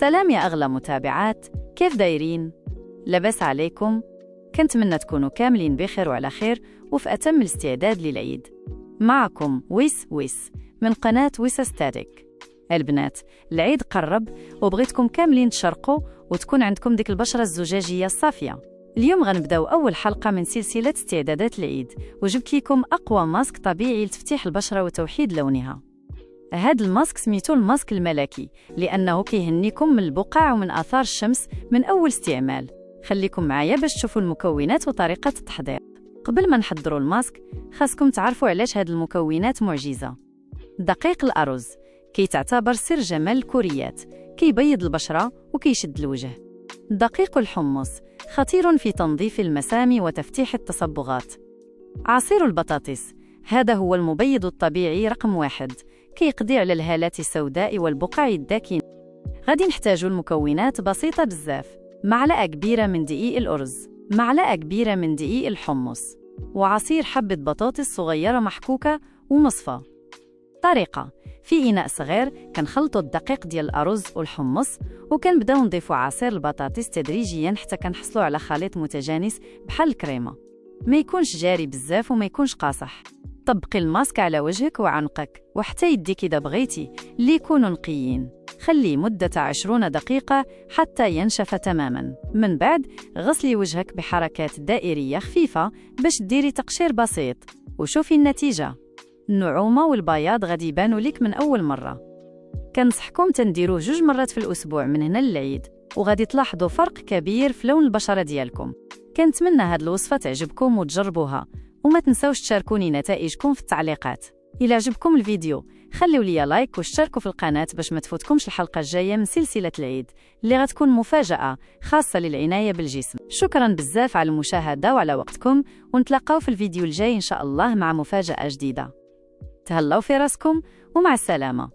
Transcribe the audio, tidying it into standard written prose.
سلام يا أغلى متابعات، كيف دايرين؟ لبس عليكم؟ كنتمنى تكونوا كاملين بخير وعلى خير وفي أتم الاستعداد للعيد. معكم ويس من قناة ويس ستاتيك. البنات، العيد قرب وبغيتكم كاملين تشرقوا وتكون عندكم ديك البشرة الزجاجية الصافية. اليوم غنبداو أول حلقة من سلسلة استعدادات العيد، وجبت لكم أقوى ماسك طبيعي لتفتيح البشرة وتوحيد لونها. هاد الماسك سميتو الماسك الملكي لأنه كيهنيكم من البقع ومن آثار الشمس من أول استعمال. خليكم معايا باش تشوفوا المكونات وطريقة التحضير. قبل ما نحضروا الماسك خاصكم تعرفوا علاش هاد المكونات معجزة. دقيق الأرز كيتعتبر سر جمال الكوريات، كيبيض البشرة وكيشد الوجه. دقيق الحمص خطير في تنظيف المسام وتفتيح التصبغات. عصير البطاطس هذا هو المبيض الطبيعي رقم 1، كيقضي على الهالات السوداء والبقع الداكنة. غادي نحتاجوا المكونات بسيطة بزاف: معلقة كبيرة من دقيق الأرز، معلقة كبيرة من دقيق الحمص، وعصير حبة بطاطس صغيرة محكوكة ومصفى. طريقة: في إناء صغير كنخلطوا الدقيق ديال الأرز والحمص وكنبداو نضيفوا عصير البطاطس تدريجيا حتى كنحصلوا على خليط متجانس بحال الكريمة. ما يكونش جاري بزاف وما يكونش قاصح. طبقي الماسك على وجهك وعنقك وحتى يديك إذا بغيتي اللي يكونوا نقيين. خليه مدة 20 دقيقة حتى ينشف تماما. من بعد غسلي وجهك بحركات دائرية خفيفة باش ديري تقشير بسيط وشوفي النتيجة. النعومة والبياض غادي يبانوا لك من أول مرة. كنصحكم تنديروه 2 مرات في الأسبوع من هنا للعيد، وغادي تلاحظوا فرق كبير في لون البشرة ديالكم. كنتمنى هاد الوصفة تعجبكم وتجربوها، وما تنساوش تشاركوني نتائجكم في التعليقات. إلى عجبكم الفيديو خليوا لي لايك واشتركوا في القناة باش ما تفوتكمش الحلقة الجاية من سلسلة العيد اللي غتكون مفاجأة خاصة للعناية بالجسم. شكرا بزاف على المشاهدة وعلى وقتكم، ونتلاقاو في الفيديو الجاي إن شاء الله مع مفاجأة جديدة. تهلاو في راسكم ومع السلامة.